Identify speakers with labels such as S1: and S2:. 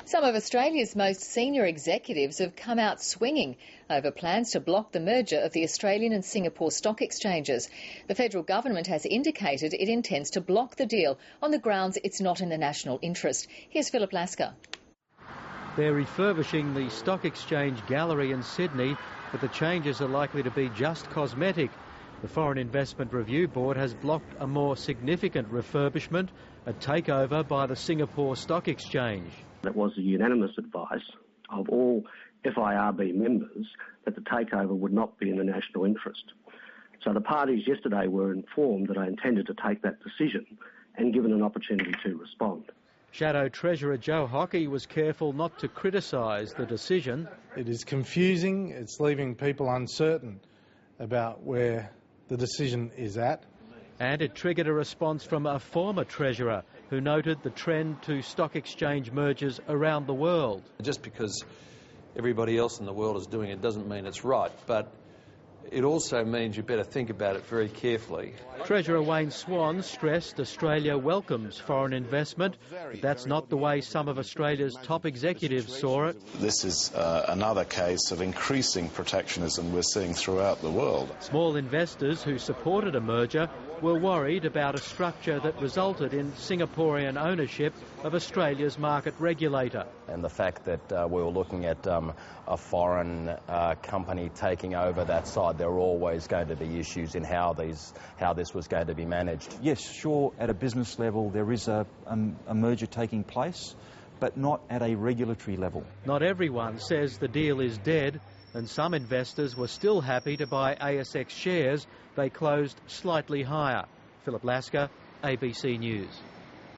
S1: Some of Australia's most senior executives have come out swinging over plans to block the merger of the Australian and Singapore stock exchanges. The federal government has indicated it intends to block the deal on the grounds it's not in the national interest. Here's Philip Lasker.
S2: They're refurbishing the stock exchange gallery in Sydney, but the changes are likely to be just cosmetic. The Foreign Investment Review Board has blocked a more significant refurbishment, a takeover by the Singapore Stock Exchange.
S3: It was the unanimous advice of all FIRB members that the takeover would not be in the national interest. So the parties yesterday were informed that I intended to take that decision and given an opportunity to respond.
S2: Shadow Treasurer Joe Hockey was careful not to criticise the decision.
S4: It is confusing, it's leaving people uncertain about where the decision is at.
S2: And it triggered a response from a former Treasurer who noted the trend to stock exchange mergers around the world.
S5: Just because everybody else in the world is doing it doesn't mean it's right, but it also means you better think about it very carefully.
S2: Treasurer Wayne Swan stressed Australia welcomes foreign investment, but that's not the way some of Australia's top executives saw it.
S6: This is another case of increasing protectionism we're seeing throughout the world.
S2: Small investors who supported a merger were worried about a structure that resulted in Singaporean ownership of Australia's market regulator.
S7: And the fact that we were looking at a foreign company taking over that side, there were always going to be issues in how this was going to be managed.
S8: Yes, sure, at a business level there is a merger taking place, but not at a regulatory level.
S2: Not everyone says the deal is dead, and some investors were still happy to buy ASX shares. They closed slightly higher. Philip Lasker, ABC News.